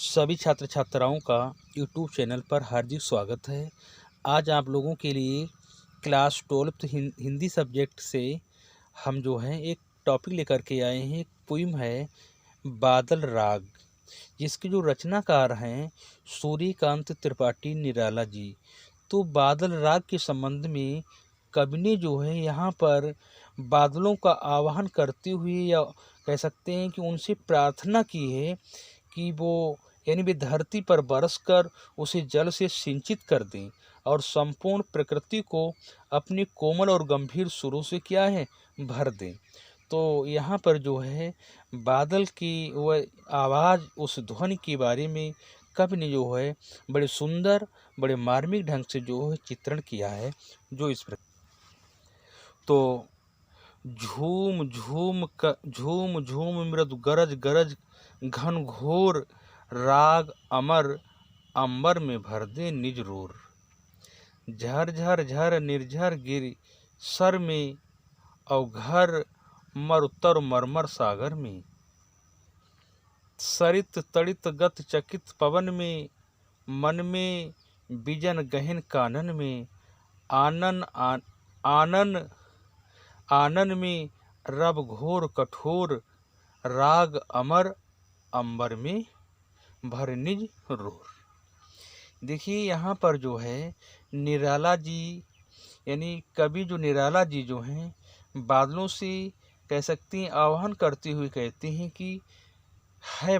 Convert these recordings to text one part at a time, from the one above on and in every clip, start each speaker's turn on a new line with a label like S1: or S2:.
S1: सभी छात्र छात्राओं का यूट्यूब चैनल पर हार्दिक स्वागत है। आज आप लोगों के लिए क्लास 12th हिंदी सब्जेक्ट से हम जो हैं एक टॉपिक लेकर के आए हैं। एक पोइम है बादल राग, जिसके जो रचनाकार हैं सूर्यकांत त्रिपाठी निराला जी। तो बादल राग के संबंध में कवि ने जो है यहाँ पर बादलों का आवाहन करते हुए, या कह सकते हैं कि उनसे प्रार्थना की है कि वो यानी वे धरती पर बरसकर उसे जल से सिंचित कर दें और संपूर्ण प्रकृति को अपने कोमल और गंभीर सुरों से क्या है भर दें। तो यहाँ पर जो है बादल की वह आवाज़, उस ध्वनि के बारे में कवि ने जो है बड़े सुंदर, बड़े मार्मिक ढंग से जो है चित्रण किया है, जो इस प्रकार। तो झूम झूम मृदु गरज गरज घन घोर राग अमर अंबर में भर दे निज रोर। झर झर झर निर्झर गिर सर में अवघर मरुतर मरमर सागर में। सरित तड़ित गत चकित पवन में मन में बिजन गहन कानन में। आनन में रब घोर कठोर राग अमर अंबर में भर निज रोर। देखिए यहाँ पर जो है निराला जी, यानी कवि जो निराला जी जो हैं बादलों से कह सकते हैं आह्वान करते हुए कहते हैं कि है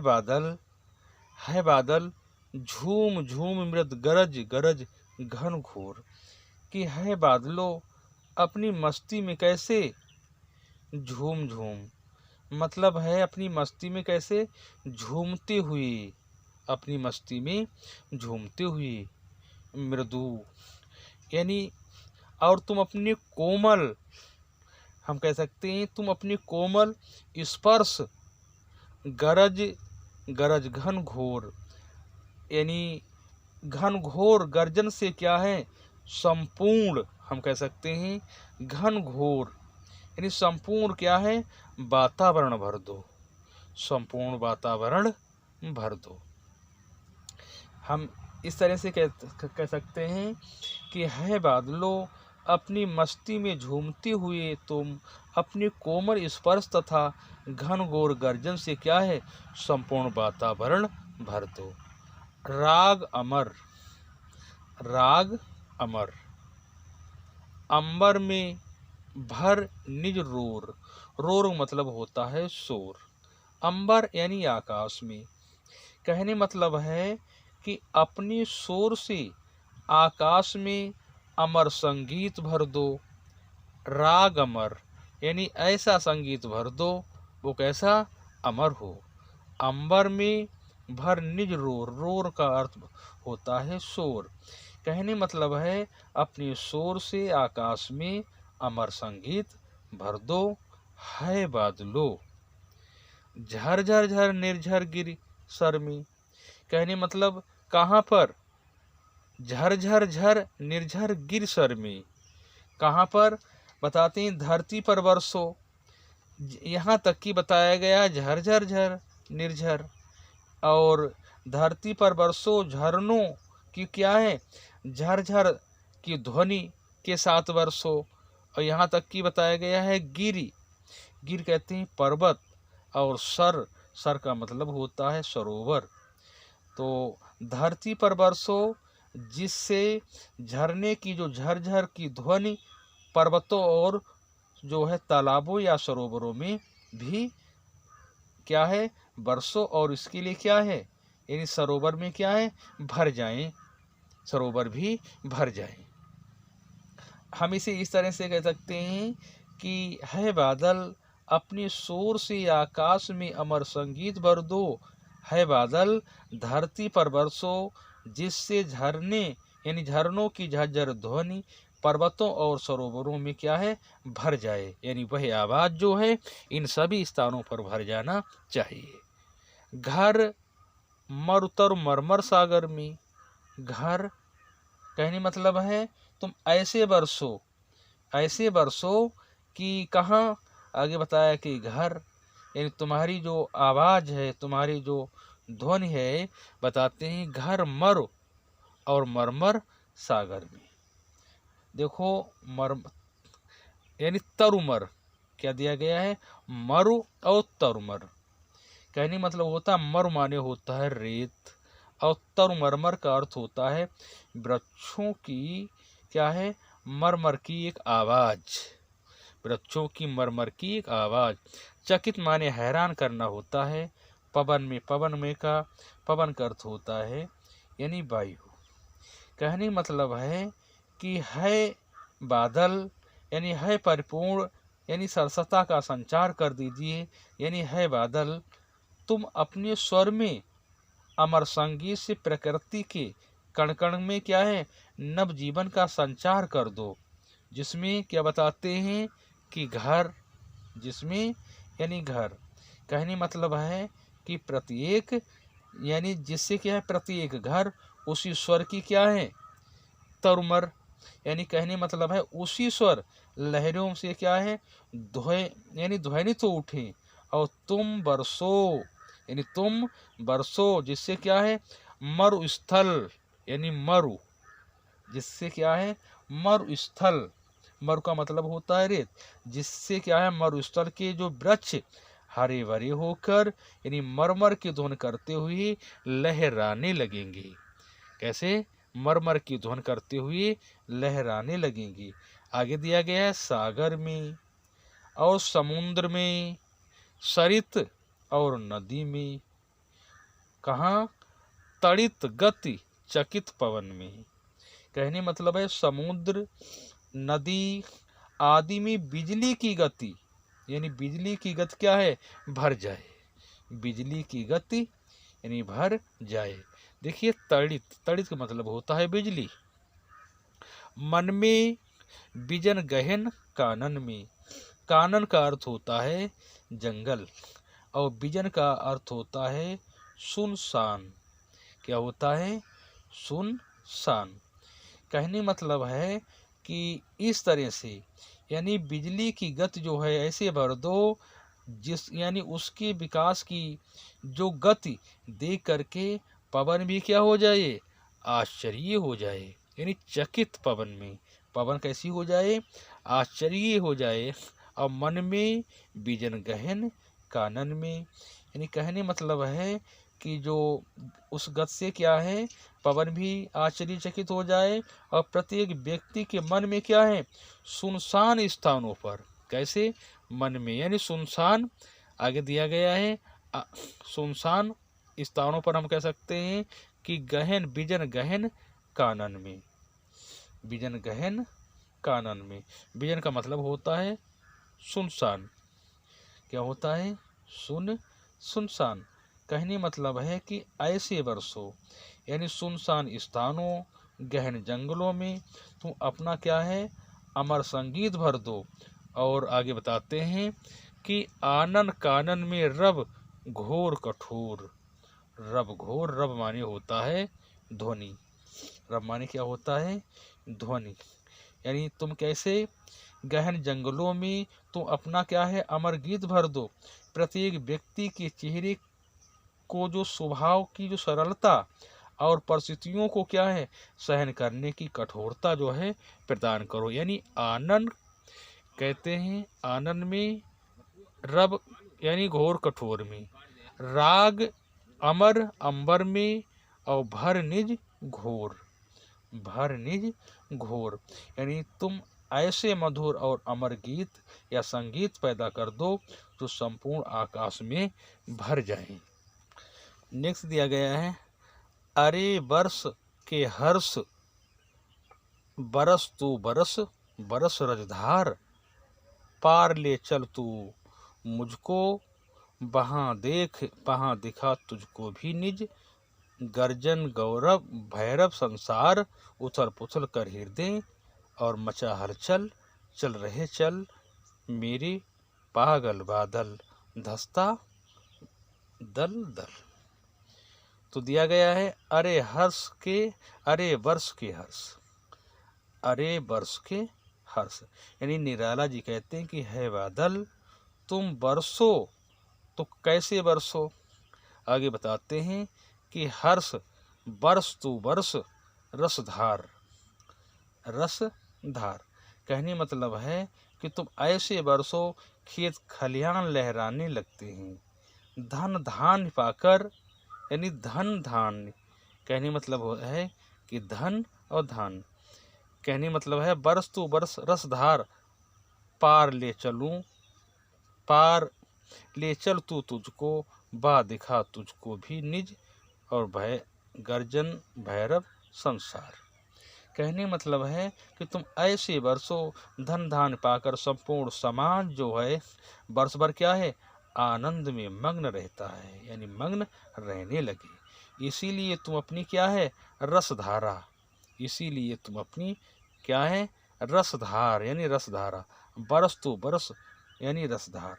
S1: बादल झूम झूम मृद गरज गरज घन घोर। कि है बादलों अपनी मस्ती में कैसे झूम झूम, मतलब है अपनी मस्ती में कैसे झूमते हुए, अपनी मस्ती में झूमते हुए मृदु, यानी और तुम अपने कोमल, हम कह सकते हैं तुम अपने कोमल स्पर्श गरज गरज घन घोर, यानी घन घोर गर्जन से क्या है संपूर्ण, हम कह सकते हैं घन घोर, यानी संपूर्ण क्या है वातावरण भर दो, संपूर्ण वातावरण भर दो। हम इस तरह से कह सकते हैं कि है बादलों अपनी मस्ती में झूमते हुए तुम अपने कोमल स्पर्श तथा घन घोर गर्जन से क्या है संपूर्ण वातावरण भर दो। राग अमर अंबर में भर निज रोर। रोर मतलब होता है शोर। अंबर यानी आकाश में, कहने मतलब है कि अपनी शोर से आकाश में अमर संगीत भर दो। राग अमर यानी ऐसा संगीत भर दो वो कैसा अमर हो। अंबर में भर निज रोर, रोर का अर्थ होता है शोर। कहने मतलब है अपने शोर से आकाश में अमर संगीत भर दो। है बादलों झर झर झर निर्झर गिर सर में, कहने मतलब कहाँ पर झर झर झर निर्झर गिर सर में, कहाँ पर बताते हैं धरती पर बरसो, यहाँ तक कि बताया गया झर झर झर निर्झर, और धरती पर बरसो झरनों की क्या है झरझर की ध्वनि के साथ बरसो, और यहाँ तक कि बताया गया है गिरी, गिर कहते हैं पर्वत, और सर का मतलब होता है सरोवर। तो धरती पर बरसो जिससे झरने की जो झरझर की ध्वनि पर्वतों और जो है तालाबों या सरोवरों में भी क्या है बरसो, और इसके लिए क्या है यानी सरोवर में क्या है भर जाएं, सरोवर भी भर जाएं। हम इसे इस तरह से कह सकते हैं कि है बादल अपने शोर से आकाश में अमर संगीत भर दो। है बादल धरती पर बरसो जिससे झरने यानी झरनों की झरझर ध्वनि पर्वतों और सरोवरों में क्या है भर जाए, यानी वह आवाज़ जो है इन सभी स्थानों पर भर जाना चाहिए। घर मरुतर मरमर सागर में, घर कहने मतलब है तुम ऐसे बरसो कि कहाँ, आगे बताया कि घर यानी तुम्हारी जो आवाज़ है, तुम्हारी जो ध्वनि है, बताते हैं घर मर और मरमर सागर में। देखो मर यानी तरुमर क्या दिया गया है, मरु और तरुमर। कहने मतलब होता है मरु माने होता है रेत, और तरुमरमर का अर्थ होता है वृक्षों की क्या है, मरमर की एक आवाज। वृक्षों की मरमर की एक आवाज। चकित माने हैरान करना होता है। पवन में का पवन का अर्थ होता है यानी वायु। कहने मतलब है कि है बादल यानी है परिपूर्ण, यानी सरसता का संचार कर दीजिए, यानी है बादल तुम अपने स्वर में अमर संगीत से प्रकृति के कण कण में क्या है, नव जीवन का संचार कर दो। जिसमें क्या बताते हैं कि घर, जिसमें यानी घर। कहने मतलब है कि प्रत्येक यानी जिससे क्या है, प्रत्येक घर उसी स्वर की क्या है, तरुमर। यानी कहने मतलब है उसी स्वर लहरों से क्या है, यानी ध्वनि तो उठे, और तुम बरसो यानी तुम बरसो, जिससे क्या है मरुस्थल यानी मरु, जिससे क्या है मरुस्थल, मरु का मतलब होता है रेत, जिससे क्या है मरुस्थल के जो वृक्ष हरे भरे होकर यानी मरमर की धुन करते हुए लहराने लगेंगे। कैसे, मरमर की धुन करते हुए लहराने लगेंगी। आगे दिया गया है सागर में और समुद्र में, सरित और नदी में, कहाँ, तड़ित गति चकित पवन में। कहने मतलब है समुद्र, नदी आदि में बिजली की गति, यानी बिजली की गति क्या है, भर जाए, बिजली की गति यानी भर जाए। देखिए तड़ित, तड़ित का मतलब होता है बिजली। मन में बिजन गहन कानन में, कानन का अर्थ होता है जंगल, और बिजन का अर्थ होता है सुनसान। क्या होता है, सुनसान। कहने मतलब है कि इस तरह से यानी बिजली की गति जो है ऐसे भर दो, जिस यानी उसके विकास की जो गति देख करके पवन भी क्या हो जाए, आश्चर्य हो जाए, यानी चकित पवन में पवन कैसी हो जाए, आश्चर्य हो जाए। और मन में बिजन गहन कानन में, यानी कहने मतलब है कि जो उस गत से क्या है पवन भी आश्चर्यचकित हो जाए, और प्रत्येक व्यक्ति के मन में क्या है, सुनसान स्थानों पर, कैसे, मन में यानी सुनसान। आगे दिया गया है सुनसान स्थानों पर हम कह सकते हैं कि गहन, बिजन गहन कानन में, बिजन गहन कानन में। बिजन का मतलब होता है सुनसान। क्या होता है, सुनसान। कहने मतलब है कि ऐसे वर्षों यानी सुनसान स्थानों, गहन जंगलों में तुम अपना क्या है, अमर संगीत भर दो। और आगे बताते हैं कि आनन कानन में रब घोर कठोर, रब घोर, रब माने होता है ध्वनि, रब माने क्या होता है, ध्वनि। यानी तुम कैसे, गहन जंगलों में तुम अपना क्या है, अमर गीत भर दो। प्रत्येक व्यक्ति के चेहरे को जो स्वभाव की जो सरलता और परिस्थितियों को क्या है, सहन करने की कठोरता जो है प्रदान करो। यानी आनंद कहते हैं, आनंद में, रब यानी घोर कठोर में, राग अमर अंबर में, और भर निज घोर, भर निज घोर। यानी तुम ऐसे मधुर और अमर गीत या संगीत पैदा कर दो जो संपूर्ण आकाश में भर जाएं। नेक्स्ट दिया गया है, अरे वर्ष के हर्ष बरस तू बरस, बरस रजधार, पार ले चल तू मुझको, वहाँ देख वहाँ दिखा तुझको भी निज, गर्जन गौरव भैरव संसार, उथल पुथल कर हृदय और मचा हलचल, चल रहे चल मेरे पागल बादल, धसता दल दल। तो दिया गया है, अरे हर्ष के, अरे वर्ष के हर्ष, अरे वर्ष के हर्ष। यानी निराला जी कहते हैं कि है बादल तुम बरसो, तो कैसे बरसो, आगे बताते हैं कि हर्ष बरस तू बरस रसधार। रसधार कहने मतलब है कि तुम ऐसे बरसो खेत खलियान लहराने लगते हैं। धन धान पाकर यानी धन धान कहने मतलब है कि धन और धान कहने मतलब है बरस तू बरस रसधार पार ले चलूं, पार ले चल तू तुझको बा दिखा तुझको भी निज और भय गर्जन भैरव संसार। कहने मतलब है कि तुम ऐसे वर्षों धन धान पाकर संपूर्ण समाज जो है वर्ष भर क्या है आनंद में मग्न रहता है, यानी मग्न रहने लगे। इसीलिए तुम अपनी क्या है रसधारा, इसीलिए तुम अपनी क्या है रसधार यानी रसधारा, बरस तो बरस यानी रसधार,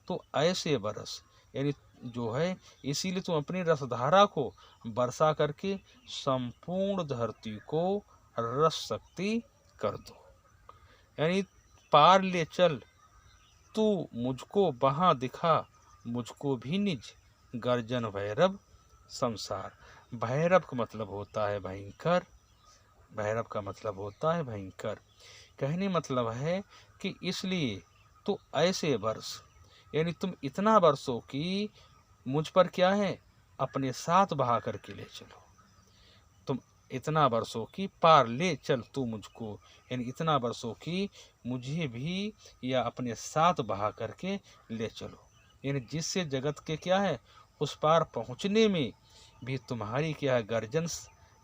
S1: तो ऐसे बरस यानी जो है इसीलिए तुम अपनी रसधारा को बरसा करके संपूर्ण धरती को रस शक्ति कर दो। यानी पार ले चल तू मुझको वहाँ दिखा मुझको भी निज गर्जन भैरव संसार। भैरव का मतलब होता है भयंकर, भैरव का मतलब होता है भयंकर। कहने मतलब है कि इसलिए तो ऐसे वर्ष यानी तुम इतना वर्षों की मुझ पर क्या है अपने साथ बहा करके ले चलो। तुम इतना वर्षों की पार ले चल तू मुझको, यानी इतना वर्षों की मुझे भी या अपने साथ बहा करके ले चलो, यानी जिससे जगत के क्या है उस पार पहुँचने में भी तुम्हारी क्या है गर्जन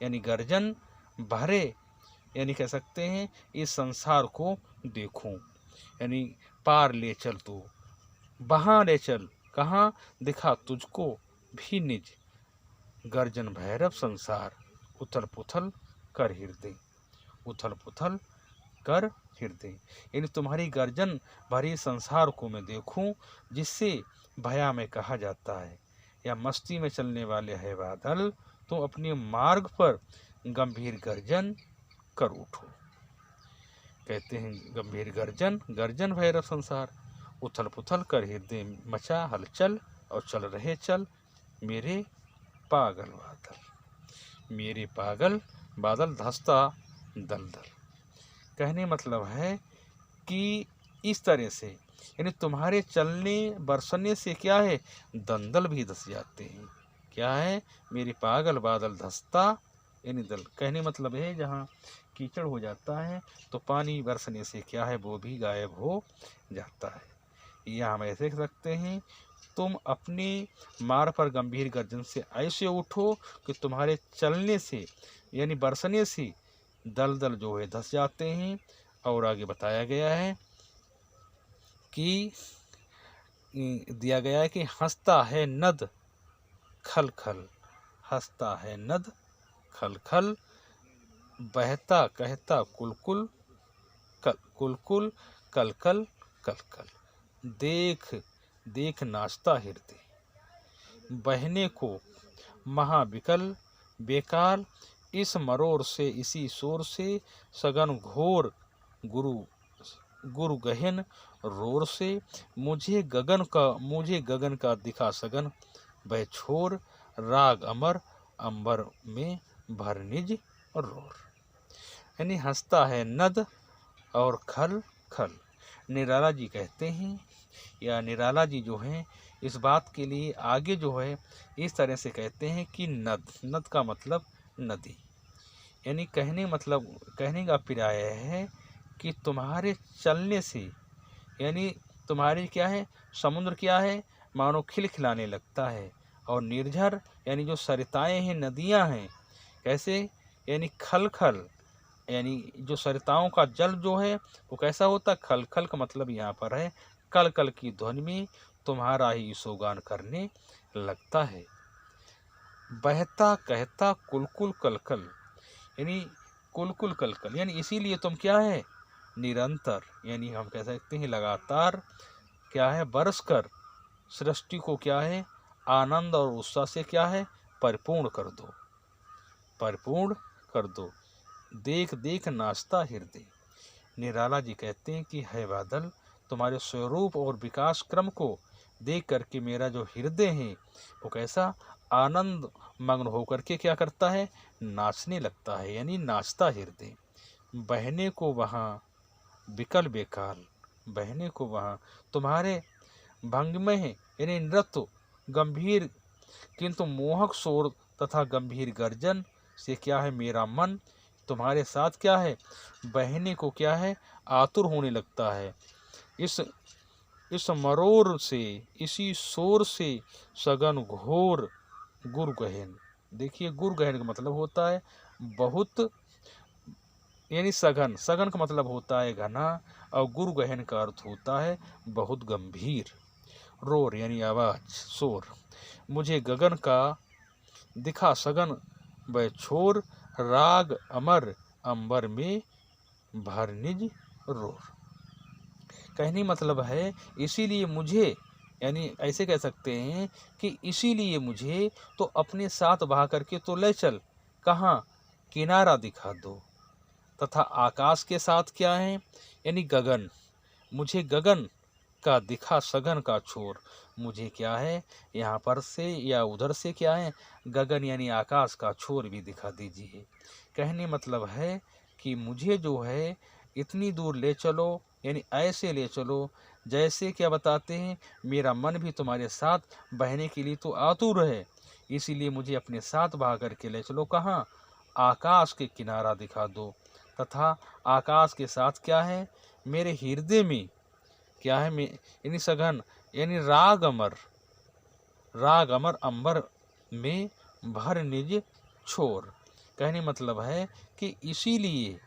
S1: यानी गर्जन भरे, यानी कह सकते हैं इस संसार को देखूं, यानी पार ले चल तू वहाँ ले चल कहाँ दिखा तुझको भी निज गर्जन भैरव संसार। उथल पुथल कर हृदय, उथल पुथल कर हृदय, यानी तुम्हारी गर्जन भरी संसार को मैं देखूं जिससे भया में कहा जाता है या मस्ती में चलने वाले है बादल, तुम अपने मार्ग पर गंभीर गर्जन कर उठो। कहते हैं गंभीर गर्जन, गर्जन भैरव संसार, उथल पुथल कर हृदय मचा हलचल और चल रहे चल मेरे पागल बादल, मेरे पागल बादल धंसता दलदल। कहने मतलब है कि इस तरह से यानी तुम्हारे चलने बरसने से क्या है दंदल भी धस जाते हैं। क्या है मेरे पागल बादल धंसता यानी दल, कहने मतलब है जहाँ कीचड़ हो जाता है तो पानी बरसने से क्या है वो भी गायब हो जाता है। यह हम ऐसे कह सकते हैं तुम अपने मार्ग पर गंभीर गर्जन से ऐसे उठो कि तुम्हारे चलने से यानी बरसने से दलदल जो है धस जाते हैं। और आगे बताया गया है कि दिया गया है कि हंसता है नद खल खल, हंसता है नद खल खल, बहता कहता कुलकुल कल कुलकुल कल कल कल कल, देख देख नाचता हृदय बहने को महाविकल बेकाल, इस मरोर से इसी शोर से सघन घोर गुरु गुरु गहन रोर से, मुझे गगन का दिखा सगन वह छोर, राग अमर अंबर में भर निज रोर। यानी हंसता है नद और खल खल। निराला जी कहते हैं या निराला जी जो हैं इस बात के लिए आगे जो है इस तरह से कहते हैं कि नद, नद का मतलब नदी, यानी कहने का पर्याय है कि तुम्हारे चलने से यानी तुम्हारी क्या है समुद्र क्या है मानो खिलखिलाने लगता है, और निर्झर यानी जो सरिताएं हैं नदियां हैं कैसे यानी खल खल, यानी जो सरिताओं का जल जो है वो कैसा होता है खल खल का मतलब यहाँ पर है कल कल की ध्वनि में तुम्हारा ही ईशोगान करने लगता है। बहता कहता कुलकुल कलकल, यानी कुलकुल कलकल यानी इसीलिए तुम क्या है निरंतर यानी हम कह सकते हैं लगातार क्या है बरस कर सृष्टि को क्या है आनंद और उत्साह से क्या है परिपूर्ण कर दो, परिपूर्ण कर दो। देख देख नाचता हृदय। निराला जी कहते हैं कि है बादल तुम्हारे स्वरूप और विकास क्रम को देख करके मेरा जो हृदय है वो कैसा आनंद मग्न होकर के क्या करता है, नाचने लगता है, यानी नाचता हृदय। बहने को वहाँ विकल बेकाल, बहने को वहाँ तुम्हारे भंगिमय है यानी नृत्य गंभीर किंतु मोहक शोर तथा गंभीर गर्जन से क्या है मेरा मन तुम्हारे साथ क्या है बहने को क्या है आतुर होने लगता है। इस मरोर से, इसी शोर से सघन घोर गुरु गहन। देखिए गुरु गहन का मतलब होता है बहुत, यानी सघन, सघन का मतलब होता है घना, और गुरु गहन का अर्थ होता है बहुत गंभीर। रोर यानी आवाज, शोर। मुझे गगन का दिखा सघन वह छोर, राग अमर अंबर में भर निज रोर। कहने मतलब है इसीलिए मुझे, यानी ऐसे कह सकते हैं कि इसीलिए मुझे तो अपने साथ बहा करके तो ले चल, कहाँ, किनारा दिखा दो। तथा आकाश के साथ क्या है, यानी गगन, मुझे गगन का दिखा सघन का छोर। मुझे क्या है यहाँ पर से या उधर से क्या है गगन यानी आकाश का छोर भी दिखा दीजिए। कहने मतलब है कि मुझे जो है इतनी दूर ले चलो, यानी ऐसे ले चलो जैसे क्या बताते हैं मेरा मन भी तुम्हारे साथ बहने के लिए तो आतुर है, इसीलिए मुझे अपने साथ बहा करके ले चलो। कहाँ, आकाश के किनारा दिखा दो। तथा आकाश के साथ क्या है मेरे हृदय में क्या है में, यानी सघन, यानी राग अमर, राग अमर अंबर में भर निज छोर। कहने मतलब है कि इसीलिए,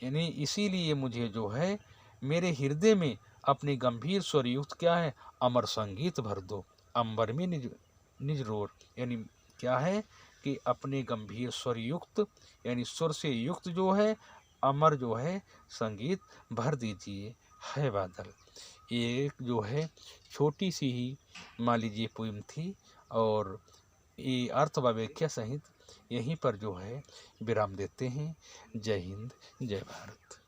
S1: यानी इसीलिए मुझे जो है मेरे हृदय में अपनी गंभीर स्वर युक्त क्या है अमर संगीत भर दो। अंबर में निज निज रोर, यानी क्या है कि अपने गंभीर स्वर युक्त, यानी स्वर से युक्त जो है अमर जो है संगीत भर दीजिए है बादल। ये जो है छोटी सी ही मान लीजिए पोइम थी, और ये अर्थ व व्याख्या सहित यहीं पर जो है विराम देते हैं। जय हिंद, जय भारत।